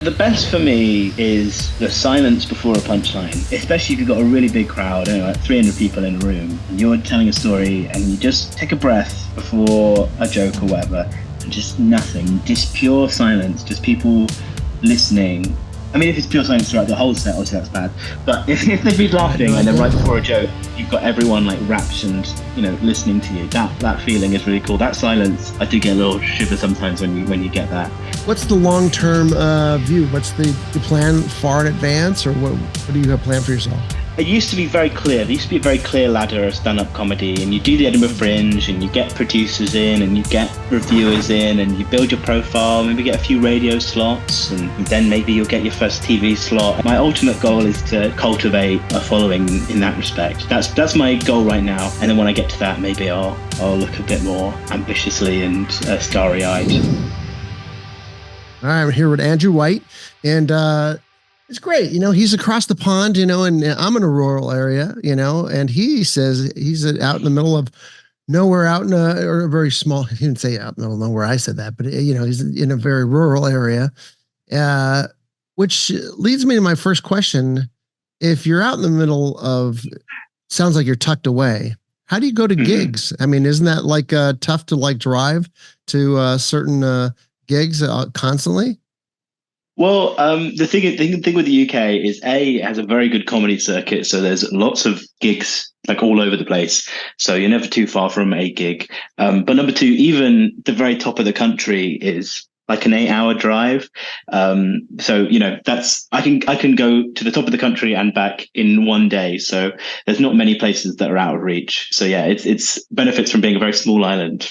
The best for me is the silence before a punchline, especially if you've got a really big crowd, I don't know, like 300 people in a room, and you're telling a story and you just take a breath before a joke or whatever, and just nothing, just pure silence, just people listening. I mean, if it's pure silence throughout the whole set, obviously that's bad. But if they've been laughing and then right before a joke, you've got everyone like rapt and listening to you. That feeling is really cool. That silence, I do get a little shiver sometimes when you get that. What's the long-term view? What's the plan far in advance, or what do you have planned for yourself? It used to be very clear. There used to be a very clear ladder of stand-up comedy, and you do the Edinburgh Fringe, and you get producers in, and you get reviewers in, and you build your profile, maybe get a few radio slots, and then maybe you'll get your first TV slot. My ultimate goal is to cultivate a following in that respect. That's my goal right now, and then when I get to that, maybe I'll look a bit more ambitiously and starry-eyed. All right, I'm here with Andrew White, and it's great. He's across the pond, and I'm in a rural area, and he says he's out in the middle of nowhere, out in a very small, he didn't say out in the middle of nowhere, I said that, but he's in a very rural area, which leads me to my first question. If you're out in the middle of, sounds like you're tucked away, how do you go to gigs? I mean, isn't that like tough to like drive to certain gigs constantly? Well, the thing with the UK is it has a very good comedy circuit, so there's lots of gigs like all over the place. So you're never too far from a gig. But number two, even the very top of the country is like an 8-hour drive. So that's I can go to the top of the country and back in one day. So there's not many places that are out of reach. So yeah, it's benefits from being a very small island.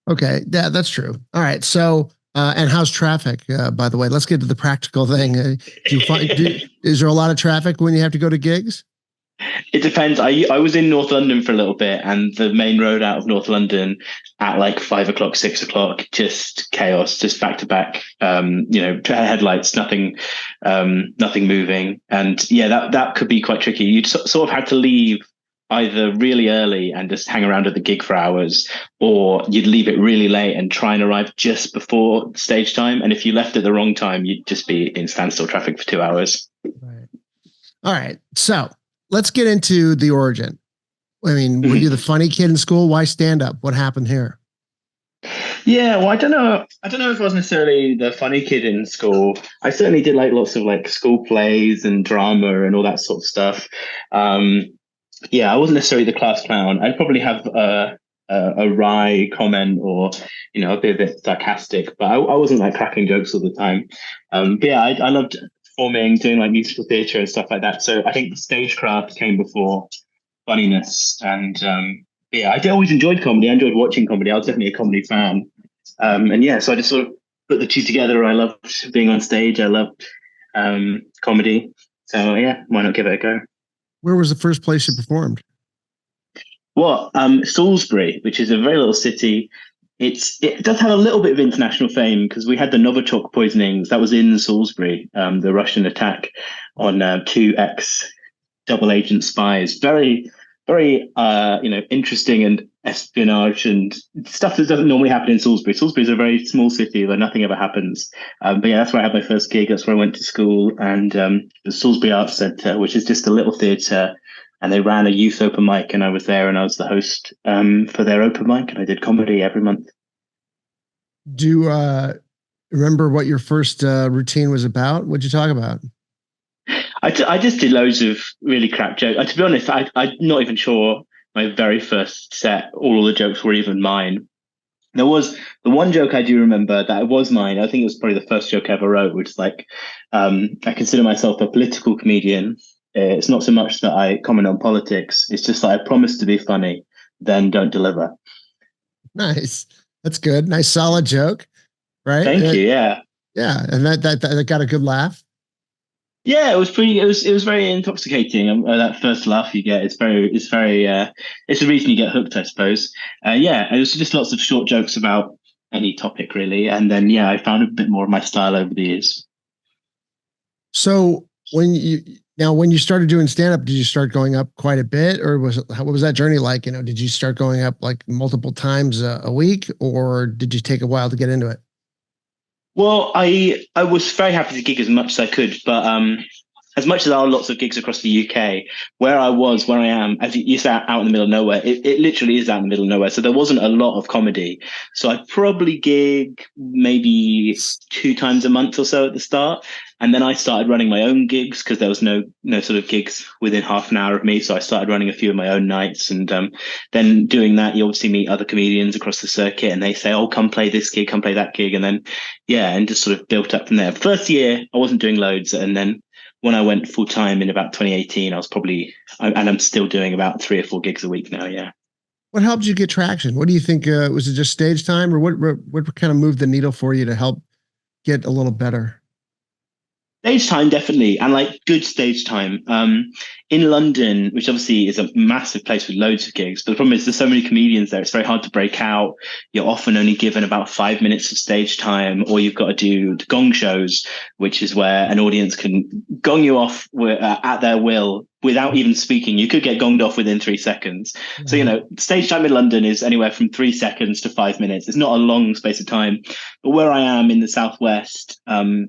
Okay, yeah, that's true. All right, so and how's traffic? By the way, let's get to the practical thing. Is there a lot of traffic when you have to go to gigs? It depends. I was in North London for a little bit, and the main road out of North London at like 5 o'clock, 6 o'clock, just chaos, just back to back. Headlights, nothing moving, and yeah, that could be quite tricky. You'd sort of had to leave either really early and just hang around at the gig for hours, or you'd leave it really late and try and arrive just before stage time. And if you left at the wrong time, you'd just be in standstill traffic for 2 hours. Right. All right. So let's get into the origin. I mean, were you the funny kid in school? Why stand up? What happened here? Yeah, well, I don't know if I was necessarily the funny kid in school. I certainly did like lots of like school plays and drama and all that sort of stuff. Yeah, I wasn't necessarily the class clown. I'd probably have a wry comment or, a bit sarcastic, but I wasn't like cracking jokes all the time. But yeah, I loved performing, doing like musical theatre and stuff like that. So I think stagecraft came before funniness. And yeah, I always enjoyed comedy. I enjoyed watching comedy. I was definitely a comedy fan. And yeah, so I just sort of put the two together. I loved being on stage. I loved comedy. So yeah, why not give it a go? Where was the first place you performed? Well, Salisbury, which is a very little city. It does have a little bit of international fame because we had the Novichok poisonings. That was in Salisbury, the Russian attack on 2 ex-double agent spies. Very, very, interesting and espionage and stuff that doesn't normally happen in Salisbury. Salisbury is a very small city where nothing ever happens. But yeah, that's where I had my first gig. That's where I went to school, and the Salisbury Arts Centre, which is just a little theatre. And they ran a youth open mic, and I was there, and I was the host for their open mic, and I did comedy every month. Do you remember what your first routine was about? What'd you talk about? I just did loads of really crap jokes. To be honest, I'm not even sure my very first set, all the jokes were even mine. There was the one joke I do remember that was mine. I think it was probably the first joke I ever wrote, which is like, I consider myself a political comedian. It's not so much that I comment on politics. It's just that I promise to be funny, then don't deliver. Nice. That's good. Nice, solid joke. Right. Thank you. Yeah. Yeah. And that got a good laugh. Yeah, it was very intoxicating. That first laugh you get, it's the reason you get hooked, I suppose. Yeah, it was just lots of short jokes about any topic really. And then, yeah, I found a bit more of my style over the years. So when you started doing stand-up, did you start going up quite a bit, or what was that journey like? Did you start going up like multiple times a week, or did you take a while to get into it? Well, I was very happy to gig as much as I could, but as much as there are lots of gigs across the UK, where I am, as you said, out in the middle of nowhere, it literally is out in the middle of nowhere. So there wasn't a lot of comedy. So I probably gig maybe 2 times a month or so at the start. And then I started running my own gigs because there was no sort of gigs within half an hour of me. So I started running a few of my own nights. And then doing that, you obviously meet other comedians across the circuit and they say, oh, come play this gig, come play that gig. And then, yeah, and just sort of built up from there. First year, I wasn't doing loads. And then when I went full time in about 2018, I was and I'm still doing about 3 or 4 gigs a week now. Yeah. What helped you get traction? What do you think? Was it just stage time, or what kind of moved the needle for you to help get a little better? Stage time, definitely, and like good stage time. In London, which obviously is a massive place with loads of gigs, but the problem is there's so many comedians there. It's very hard to break out. You're often only given about 5 minutes of stage time, or you've got to do the gong shows, which is where an audience can gong you off at their will without even speaking. You could get gonged off within 3 seconds. So, stage time in London is anywhere from 3 seconds to 5 minutes. It's not a long space of time. But where I am in the Southwest,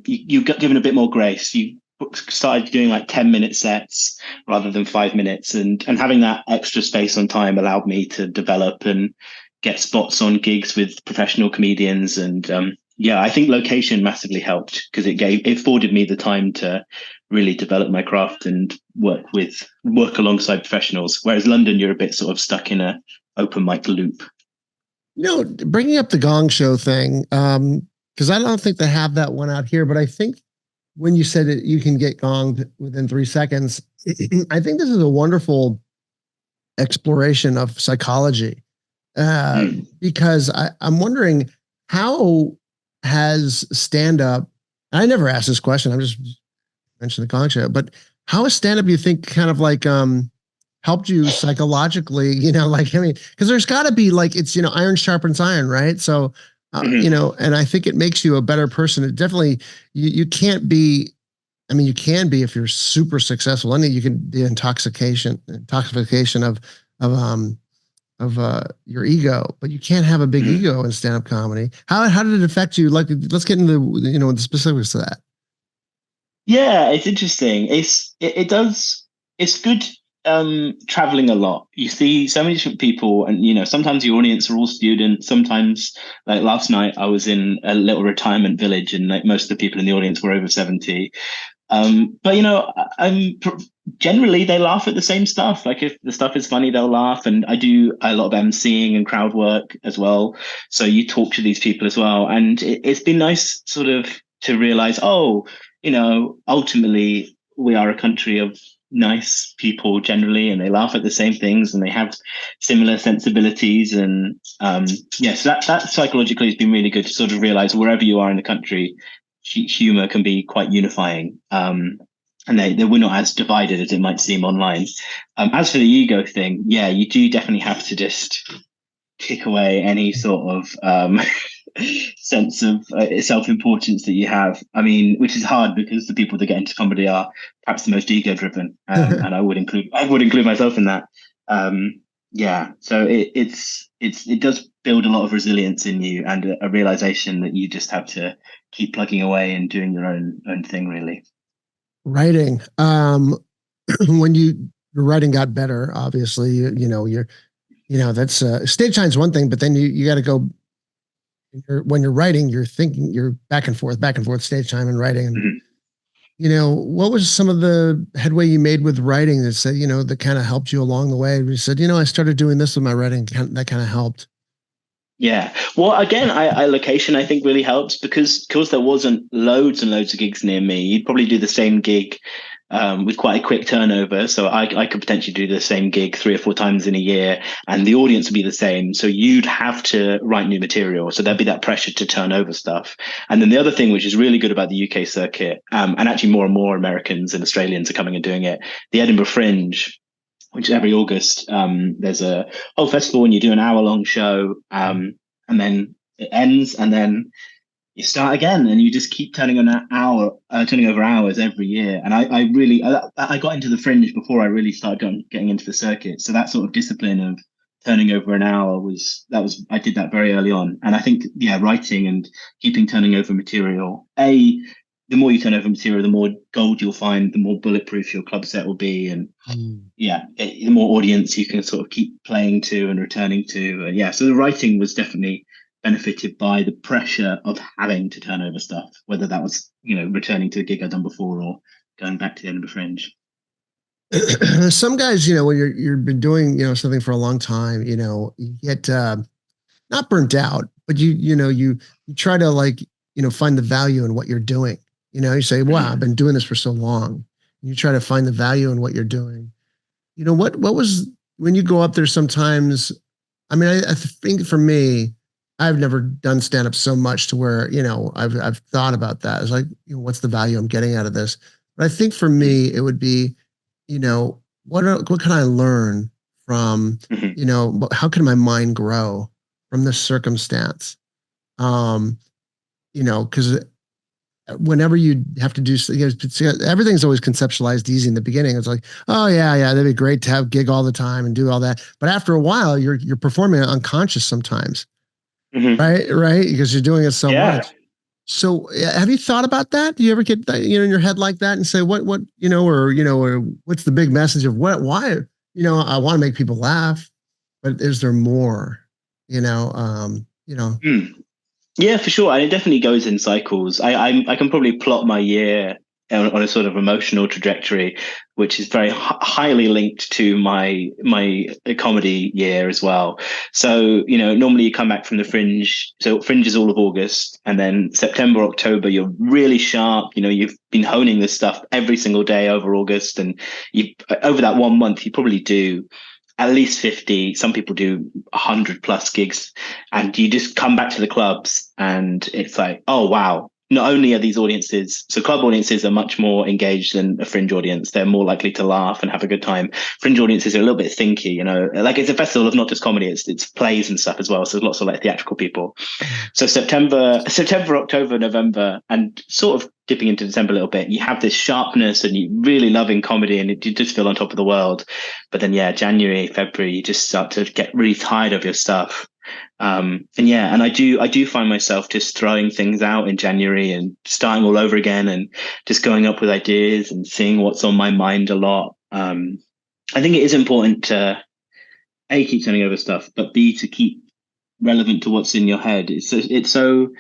you got given a bit more grace. You started doing like 10-minute sets rather than 5 minutes. And having that extra space on time allowed me to develop and get spots on gigs with professional comedians. And yeah, I think location massively helped because it afforded me the time to really develop my craft and work alongside professionals. Whereas London, you're a bit sort of stuck in a open mic loop. Bringing up the gong show thing, because I don't think they have that one out here, but I think when you said that you can get gonged within 3 seconds, I think this is a wonderful exploration of psychology. Because I'm wondering, how has stand-up, I never asked this question, I'm just mentioning the gong show, but how has stand-up, you think, kind of like helped you psychologically, because there's got to be like, it's, iron sharpens iron, right? So, and I think it makes you a better person. It definitely, you can't be, you can be if you're super successful. I think you can, the intoxication of your ego, but you can't have a big ego in stand-up comedy. How did it affect you? Like, let's get into the specifics of that. Yeah, it's interesting. It's good traveling a lot. You see so many different people, and sometimes your audience are all students. Sometimes, like last night, I was in a little retirement village, and like most of the people in the audience were over 70. But I'm generally they laugh at the same stuff. Like if the stuff is funny, they'll laugh. And I do a lot of emceeing and crowd work as well. So you talk to these people as well, and it's been nice sort of to realize, ultimately we are a country of nice people generally, and they laugh at the same things and they have similar sensibilities. And yes, that psychologically has been really good to sort of realize wherever you are in the country, humor can be quite unifying. And we're not as divided as it might seem online. As for the ego thing, yeah, you do definitely have to just kick away any sort of sense of self-importance that you have. Which is hard because the people that get into comedy are perhaps the most ego-driven, and I would include myself in that. Yeah, so it does build a lot of resilience in you and a realization that you just have to keep plugging away and doing your own thing, really. Writing, when your writing got better, obviously, you're that's stage time's one thing, but then you got to go. When you're writing, you're thinking, you're back and forth stage time and writing. And, what was some of the headway you made with writing that said, that kind of helped you along the way? You said, I started doing this with my writing. That kind of helped. Yeah. Well, again, location, I think, really helps because there wasn't loads and loads of gigs near me. You'd probably do the same gig with quite a quick turnover. So I could potentially do the same gig 3 or 4 times in a year and the audience would be the same. So you'd have to write new material. So there'd be that pressure to turn over stuff. And then the other thing, which is really good about the UK circuit, and actually more and more Americans and Australians are coming and doing it, the Edinburgh Fringe, which every August, there's a whole festival and you do an hour-long show, and then it ends, and then you start again, and you just keep turning over hours every year. And I got into the Fringe before I really started getting into the circuit. So that sort of discipline of turning over an hour I did that very early on. And I think, yeah, writing and keeping turning over material, the more you turn over material, the more gold you'll find, the more bulletproof your club set will be. And yeah, the more audience you can sort of keep playing to and returning to. Yeah, so the writing was definitely benefited by the pressure of having to turn over stuff, whether that was, returning to the gig I'd done before or going back to the Edinburgh Fringe. Some guys, when you've been doing, something for a long time, you get not burnt out, but you try to like, find the value in what you're doing. You say, wow, I've been doing this for so long. You try to find the value in what you're doing. What was, when you go up there sometimes, I mean, I think for me, I've never done stand up so much to where, I've thought about that. It's like, what's the value I'm getting out of this? But I think for me, it would be, what can I learn from, how can my mind grow from this circumstance? Because whenever you have to do, everything's always conceptualized easy in the beginning. It's like, oh yeah, that'd be great to have gig all the time and do all that. But after a while, you're performing it unconscious sometimes, right? Because you're doing it so much. So have you thought about that? Do you ever get that, in your head like that and say, what, or what's the big message of why, I want to make people laugh, but is there more, Yeah, for sure. And it definitely goes in cycles. I can probably plot my year on a sort of emotional trajectory, which is very highly linked to my comedy year as well. So, normally you come back from the Fringe. So Fringe is all of August, and then September, October, you're really sharp. You've been honing this stuff every single day over August, and over that 1 month, you probably do at least 50, some people do 100 plus gigs, and you just come back to the clubs and it's like, oh, wow. Not only are these audiences, so club audiences are much more engaged than a Fringe audience. They're more likely to laugh and have a good time. Fringe audiences are a little bit thinky, like it's a festival of not just comedy, it's plays and stuff as well. So there's lots of like theatrical people. So September, October, November, and sort of dipping into December a little bit, you have this sharpness and you really loving comedy and you just feel on top of the world. But then, yeah, January, February, you just start to get really tired of your stuff. And I do find myself just throwing things out in January and starting all over again and just going up with ideas and seeing what's on my mind a lot. I think it is important to A, keep turning over stuff, but B, to keep relevant to what's in your head. It's so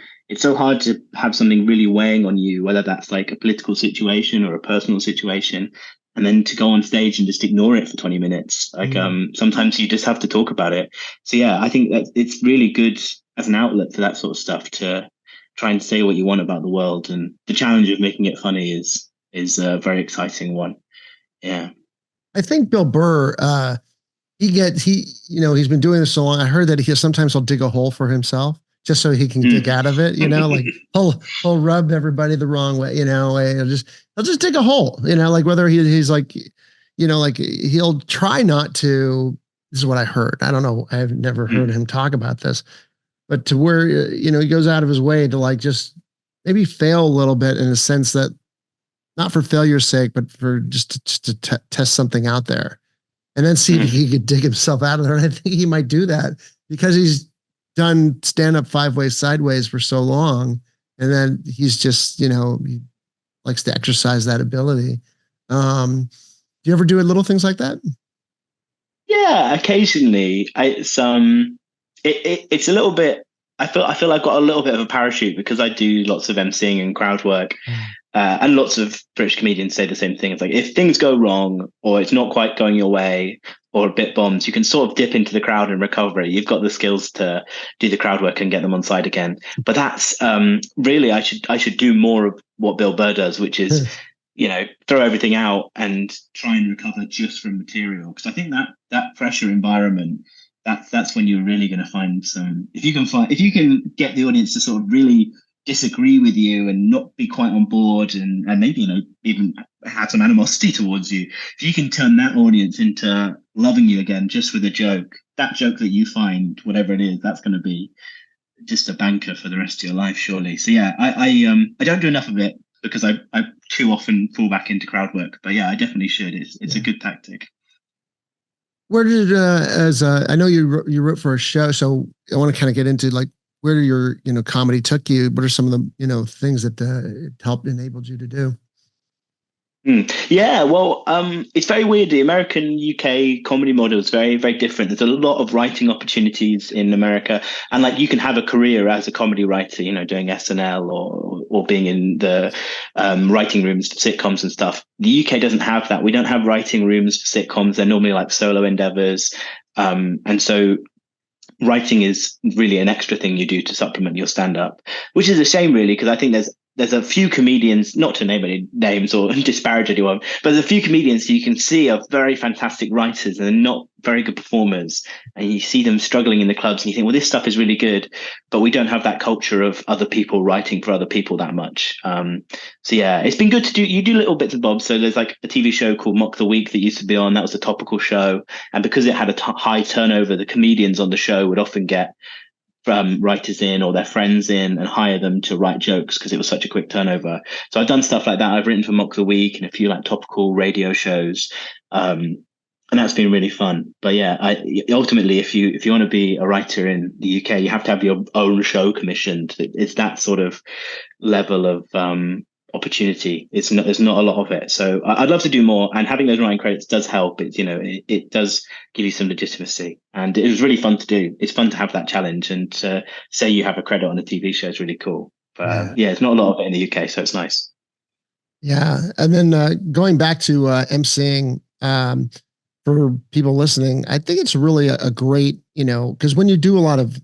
hard to have something really weighing on you, whether that's like a political situation or a personal situation, and then to go on stage and just ignore it for 20 minutes. Like, sometimes you just have to talk about it. So yeah, I think that it's really good as an outlet for that sort of stuff to try and say what you want about the world. And the challenge of making it funny is a very exciting one. Yeah. I think Bill Burr, he's been doing this so long. I heard that sometimes he'll dig a hole for himself just so he can dig out of it, like he'll rub everybody the wrong way, he'll just dig a hole, like whether he's like, like he'll try not to, this is what I heard. I don't know. I've never heard him talk about this, but to where, he goes out of his way to like, just maybe fail a little bit in a sense that not for failure's sake, but for just to test something out there and then see if he could dig himself out of there. And I think he might do that because he's done stand up 5 ways sideways for so long. And then he's just, he likes to exercise that ability. Do you ever do little things like that? Yeah, occasionally. It's a little bit, I feel I've got a little bit of a parachute because I do lots of emceeing and crowd work. And lots of British comedians say the same thing. It's like, if things go wrong or it's not quite going your way or a bit bombs, you can sort of dip into the crowd and recover it. You've got the skills to do the crowd work and get them on side again. But that's really, I should do more of what Bill Burr does, which is, throw everything out and try and recover just from material. Because I think that pressure environment, that's when you're really going to find some, if you can get the audience to sort of really disagree with you and not be quite on board and maybe even have some animosity towards you, if you can turn that audience into loving you again just with a joke, that joke that you find, whatever it is, that's going to be just a banker for the rest of your life, surely. So yeah, I don't do enough of it because I too often fall back into crowd work, but yeah, I definitely should. It's a good tactic. Where did I know you wrote for a show, so I want to kind of get into like where your comedy took you. What are some of the things that it helped enabled you to do? Yeah, well, it's very weird. The American UK comedy model is very, very different. There's a lot of writing opportunities in America, and like you can have a career as a comedy writer, doing SNL or being in the writing rooms for sitcoms and stuff. The UK doesn't have that. We don't have writing rooms for sitcoms. They're normally like solo endeavors, and so writing is really an extra thing you do to supplement your stand up, which is a shame really, because I think there's a few comedians, not to name any names or disparage anyone, but there's a few comedians who you can see are very fantastic writers and they're not very good performers. And you see them struggling in the clubs and you think, well, this stuff is really good, but we don't have that culture of other people writing for other people that much. So yeah, it's been good to do little bits and bobs. So there's like a TV show called Mock the Week that used to be on. That was a topical show. And because it had a high turnover, the comedians on the show would often get writers in or their friends in and hire them to write jokes because it was such a quick turnover. So I've done stuff like that. I've written for Mock the Week and a few like topical radio shows. And that's been really fun. But yeah, ultimately, if you want to be a writer in the UK, you have to have your own show commissioned. It's that sort of level of opportunity. There's not a lot of it. So I'd love to do more. And having those writing credits does help. It does give you some legitimacy. And it was really fun to do. It's fun to have that challenge. And to say you have a credit on a TV show is really cool. But yeah, it's not a lot of it in the UK, so it's nice. Yeah. And then going back to emceeing, for people listening, I think it's really a great, because when you do a lot of,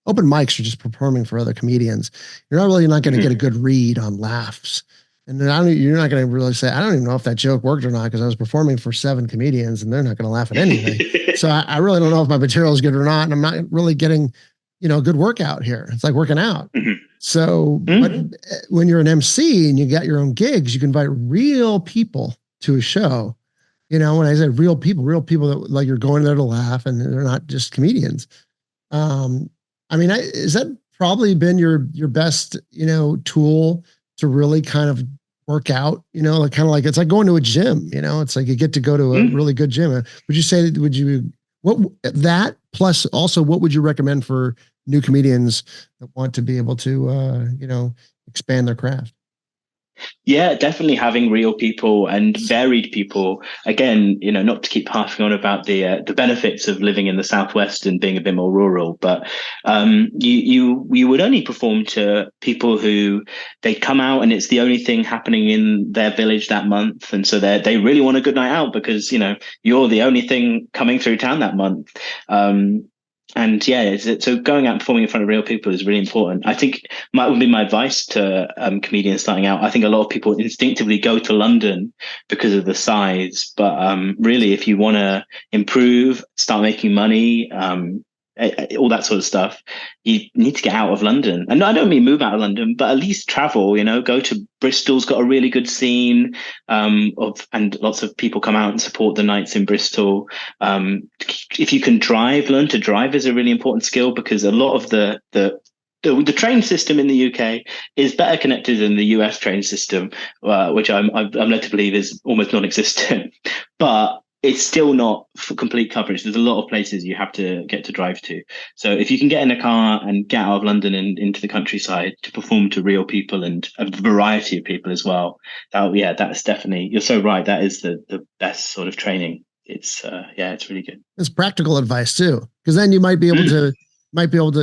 open mics, you're just performing for other comedians. You're not going to get a good read on laughs. And then you're not going to really say, I don't even know if that joke worked or not, because I was performing for 7 comedians and they're not going to laugh at anything. So I really don't know if my material is good or not. And I'm not really getting, a good workout here. It's like working out. So but when you're an MC and you got your own gigs, you can invite real people to a show. When I said real people that like you're going there to laugh and they're not just comedians. Is that probably been your best, tool to really kind of work out, like kind of like, it's like going to a gym, it's like you get to go to a really good gym. Plus also what would you recommend for new comedians that want to be able to, expand their craft? Yeah, definitely having real people and varied people. Again, not to keep harping on about the benefits of living in the Southwest and being a bit more rural, but you would only perform to people who they come out and it's the only thing happening in their village that month, and so they really want a good night out because you're the only thing coming through town that month. And yeah, so going out and performing in front of real people is really important. I think would be my advice to comedians starting out. I think a lot of people instinctively go to London because of the size, but really, if you want to improve, start making money, all that sort of stuff, you need to get out of London. And I don't mean move out of London, but at least travel, go to Bristol's got a really good scene and lots of people come out and support the nights in Bristol. If you can drive, learn to drive is a really important skill, because a lot of the train system in the UK is better connected than the US train system, which I'm led to believe is almost non-existent. But it's still not for complete coverage. There's a lot of places you have to get to drive to. So if you can get in a car and get out of London and into the countryside to perform to real people and a variety of people as well, that's definitely, you're so right. That is the best sort of training. It's it's really good. It's practical advice too, because then you might be able to,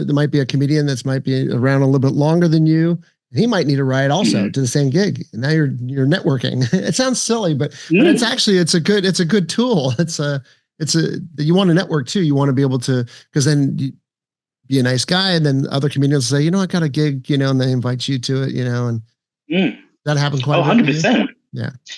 there might be a comedian that's might be around a little bit longer than you. He might need a ride also to the same gig. And now you're networking. It sounds silly, but it's actually, it's a good tool. You want to network too. You want to be able to, because then you be a nice guy. And then other comedians say, I got a gig, and they invite you to it, and that happened quite a bit. 100%.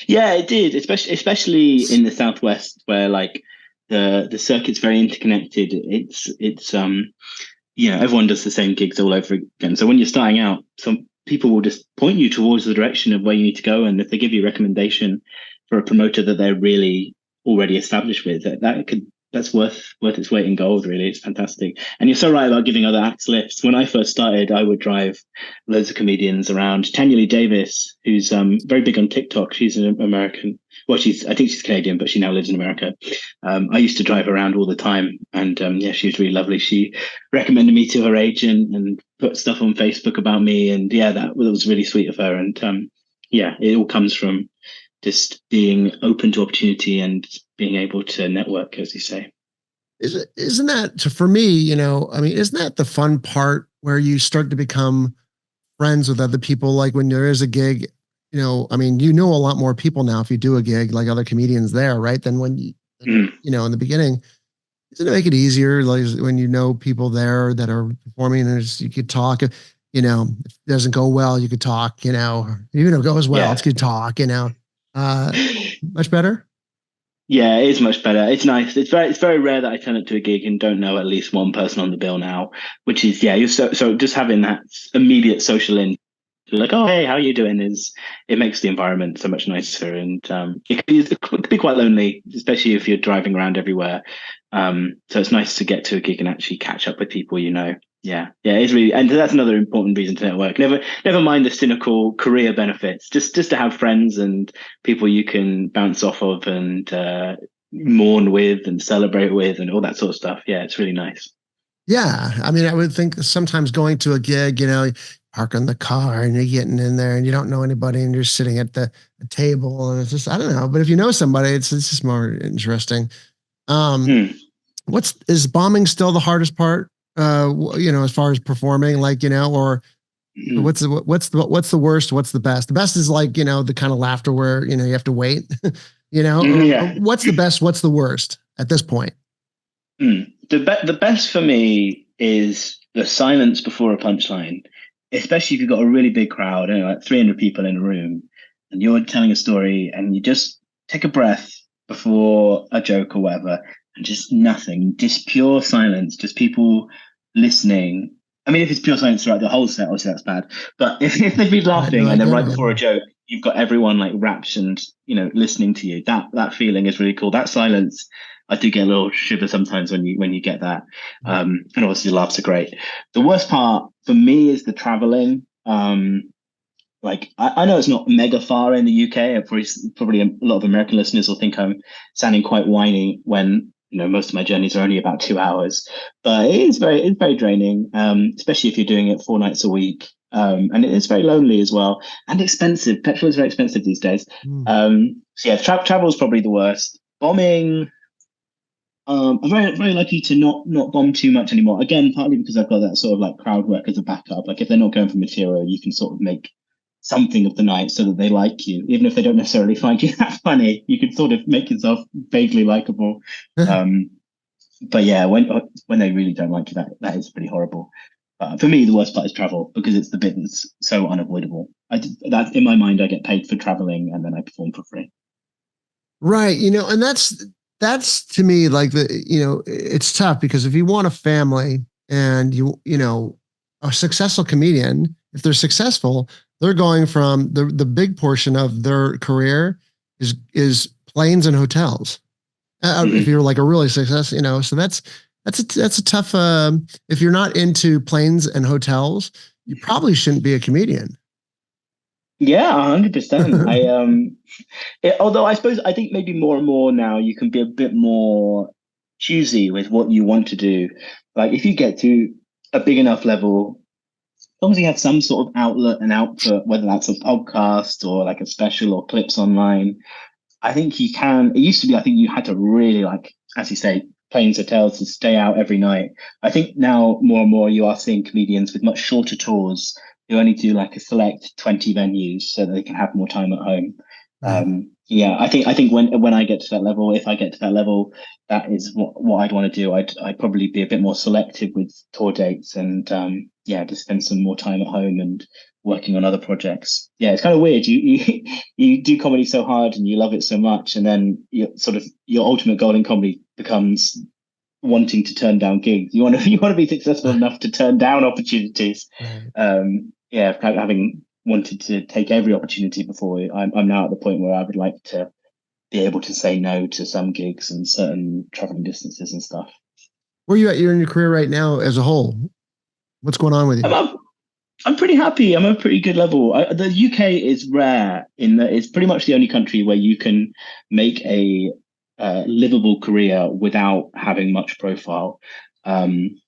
Yeah, it did. Especially in the Southwest where like the circuit's very interconnected. It's everyone does the same gigs all over again. So when you're starting out, some people will just point you towards the direction of where you need to go. And if they give you a recommendation for a promoter that they're really already established with, that that's worth its weight in gold. Really, it's fantastic. And you're so right about giving other acts lifts. When I first started, I would drive loads of comedians around. Tanya Lee Davis, who's very big on TikTok, she's an American. Well, I think she's Canadian, but she now lives in America. I used to drive around all the time, and yeah, she was really lovely. She recommended me to her agent and put stuff on Facebook about me, and yeah, that was really sweet of her. And yeah, it all comes from just being open to opportunity and being able to network, as you say. Isn't that for me, I mean, isn't that the fun part where you start to become friends with other people? Like when there is a gig, I mean, a lot more people now if you do a gig, like other comedians there, right? Than when in the beginning. Doesn't it make it easier, like when people there that are performing and you could talk, if it doesn't go well, you could talk, even if it goes well, it's good talk, much better. Yeah, it is much better. It's nice. It's very rare that I turn up to a gig and don't know at least one person on the bill now, which is, yeah, you're so just having that immediate social in, like, oh, hey, how are you doing? It makes the environment so much nicer. And it could be quite lonely, especially if you're driving around everywhere. So it's nice to get to a gig and actually catch up with people, Yeah, it's really, and that's another important reason to network. Never mind the cynical career benefits. Just to have friends and people you can bounce off of and mourn with and celebrate with and all that sort of stuff. Yeah, it's really nice. Yeah, I mean, I would think sometimes going to a gig, park in the car and you're getting in there and you don't know anybody and you're sitting at the table and it's just, I don't know. But if you know somebody, it's just more interesting. Is bombing still the hardest part? As far as performing, like, or what's the worst? What's the best? The best is like, the kind of laughter where, you have to wait, What's the best? What's the worst at this point? The best for me is the silence before a punchline, especially if you've got a really big crowd, like 300 people in a room, and you're telling a story, and you just take a breath before a joke or whatever, and just nothing, just pure silence, just people listening. I mean, if it's pure silence throughout the whole set, obviously that's bad. But if they've been laughing and then right before a joke, you've got everyone like rapt and listening to you. That feeling is really cool. That silence, I do get a little shiver sometimes when you get that. And obviously the laughs are great. The worst part for me is the traveling. Like I know it's not mega far in the UK. Probably a lot of American listeners will think I'm sounding quite whiny when most of my journeys are only about 2 hours. But it's very draining, especially if you're doing it 4 nights a week. And it is very lonely as well and expensive. Petrol is very expensive these days. So yeah, travel is probably the worst. Bombing. I'm very, very lucky to not bomb too much anymore. Again, partly because I've got that sort of like crowd work as a backup. Like if they're not going for material, you can sort of make something of the night so that they like you, even if they don't necessarily find you that funny. You can sort of make yourself vaguely likable. But yeah, when they really don't like you, that is pretty horrible. For me, the worst part is travel because it's the bit that's so unavoidable. That in my mind, I get paid for traveling and then I perform for free. Right, and that's to me like it's tough because if you want a family and a successful comedian, if they're successful, they're going from the big portion of their career is planes and hotels. If you're like a really successful, so that's a tough. If you're not into planes and hotels, you probably shouldn't be a comedian. Yeah, 100%. Although I think maybe more and more now you can be a bit more choosy with what you want to do. Like if you get to a big enough level, as long as you have some sort of outlet and output, whether that's a podcast or like a special or clips online, I think you can. It used to be, I think you had to really like, as you say, planes, hotels to stay out every night. I think now more and more you are seeing comedians with much shorter tours who only do like a select 20 venues so that they can have more time at home. Yeah, I think when I get to that level, if I get to that level, that is what I'd want to do. I'd probably be a bit more selective with tour dates and just spend some more time at home and working on other projects. Yeah, it's kind of weird. You do comedy so hard and you love it so much, and then your ultimate goal in comedy becomes wanting to turn down gigs. You want to be successful enough to turn down opportunities. Having wanted to take every opportunity before, I'm now at the point where I would like to be able to say no to some gigs and certain traveling distances and stuff. Where are you at? You're in your career right now as a whole. What's going on with you? I'm pretty happy. I'm at a pretty good level. The UK is rare in that it's pretty much the only country where you can make a livable career without having much profile. Um,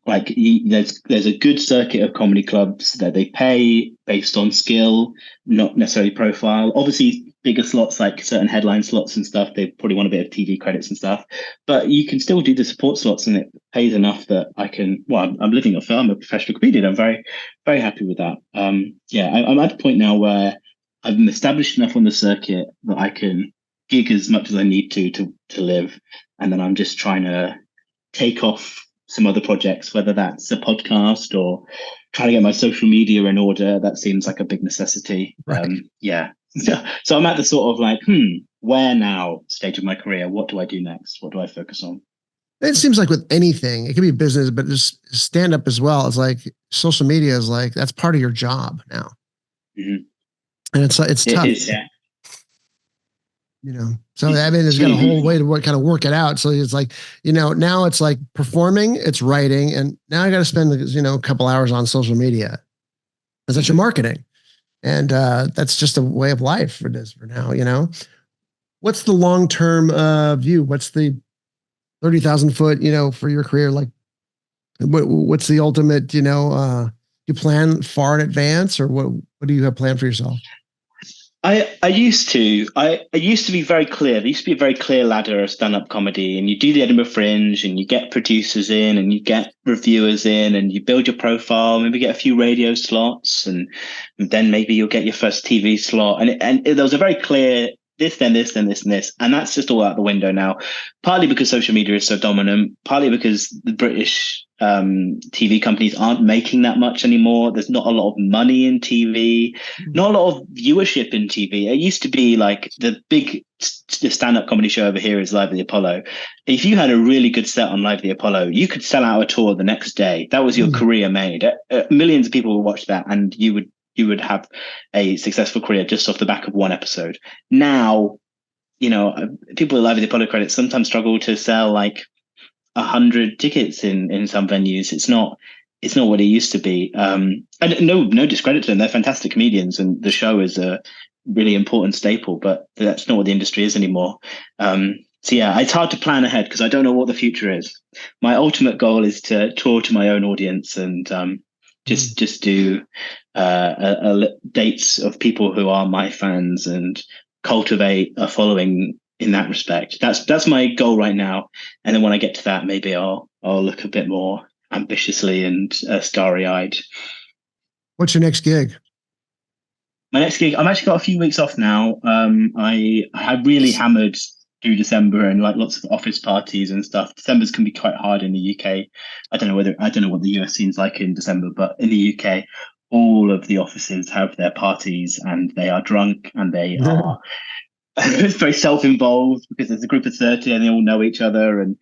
there's a good circuit of comedy clubs that they pay based on skill, not necessarily profile. Obviously, bigger slots like certain headline slots and stuff, they probably want a bit of TV credits and stuff. But you can still do the support slots, and it pays enough that I can. Well, I'm living off it. I'm a professional comedian. I'm very, very happy with that. I'm at a point now where I've been established enough on the circuit that I can gig as much as I need to live, and then I'm just trying to take off some other projects, whether that's a podcast or trying to get my social media in order. That seems like a big necessity. Right. So I'm at the sort of like, where now stage of my career? What do I do next? What do I focus on? It seems like with anything, it could be business, but just stand up as well. It's like social media is like, that's part of your job now. Mm-hmm. And it's tough. It is, yeah. So I mean, it's got a whole way to kind of work it out. So it's like, now it's like performing, it's writing, and now I got to spend, a couple hours on social media because that's your marketing. And that's just a way of life for now. What's the long-term view? What's the 30,000 foot, for your career? Like what's the ultimate, you plan far in advance, or what do you have planned for yourself? I used to be very clear. There used to be a very clear ladder of stand-up comedy, and you do the Edinburgh Fringe, and you get producers in, and you get reviewers in, and you build your profile, maybe get a few radio slots, and then maybe you'll get your first TV slot. And there was a very clear this, then this, then this, and this, and that's just all out the window now. Partly because social media is so dominant, partly because the British TV companies aren't making that much anymore. There's not a lot of money in TV, not a lot of viewership in TV. It used to be like the stand-up comedy show over here is Live at the Apollo. If you had a really good set on Live at the Apollo, you could sell out a tour the next day. That was your career made. Millions of people would watch that, and you would have a successful career just off the back of one episode. Now, people at Live at the Apollo credits sometimes struggle to sell like 100 tickets in some venues. It's not what it used to be. And no discredit to them. They're fantastic comedians, and the show is a really important staple, but that's not what the industry is anymore. It's hard to plan ahead because I don't know what the future is. My ultimate goal is to tour to my own audience and just do dates of people who are my fans and cultivate a following in that respect. That's my goal right now. And then when I get to that, maybe I'll look a bit more ambitiously and starry-eyed. What's your next gig? My next gig, I've actually got a few weeks off now. I really hammered through December and like lots of office parties and stuff. December's can be quite hard in the UK. I don't know what the US scene's like in December, but in the UK, all of the offices have their parties and they are drunk and they are very self-involved because there's a group of 30 and they all know each other, and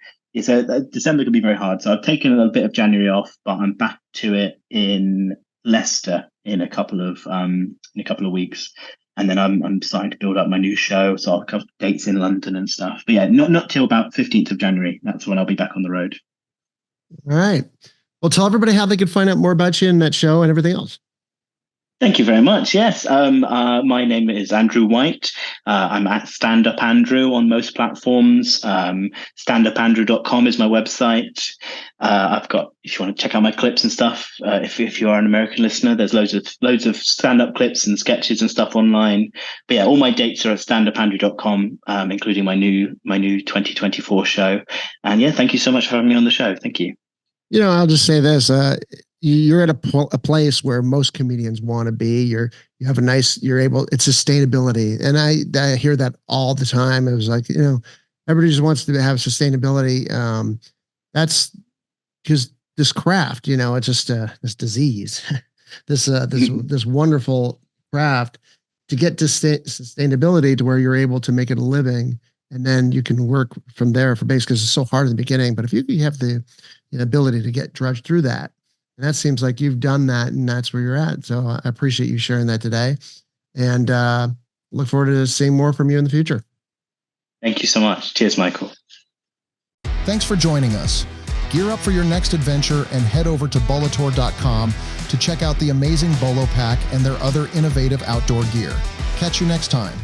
December can be very hard. So I've taken a little bit of January off, but I'm back to it in Leicester in a couple of weeks, and then I'm starting to build up my new show. So I'll have dates in London and stuff. But yeah, not till about 15th of January. That's when I'll be back on the road. All right. Well, tell everybody how they can find out more about you and that show and everything else. Thank you very much. Yes, my name is Andrew White. I'm at Stand Up Andrew on most platforms. Standupandrew.com is my website. I've got, if you want to check out my clips and stuff, if you are an American listener, there's loads of stand-up clips and sketches and stuff online. But yeah, all my dates are at standupandrew.com, including my new 2024 show. And yeah, thank you so much for having me on the show. Thank you. I'll just say this. You're at a place where most comedians want to be. You're able, it's sustainability. And I hear that all the time. It was like, everybody just wants to have sustainability. That's because this craft, it's just this disease, this wonderful craft to get to sustainability to where you're able to make it a living. And then you can work from there for base because it's so hard in the beginning. But if you have the ability to get drudged through that, and that seems like you've done that, and that's where you're at. So I appreciate you sharing that today, and look forward to seeing more from you in the future. Thank you so much. Cheers, Michael. Thanks for joining us. Gear up for your next adventure and head over to bolator.com to check out the amazing Bolo Pack and their other innovative outdoor gear. Catch you next time.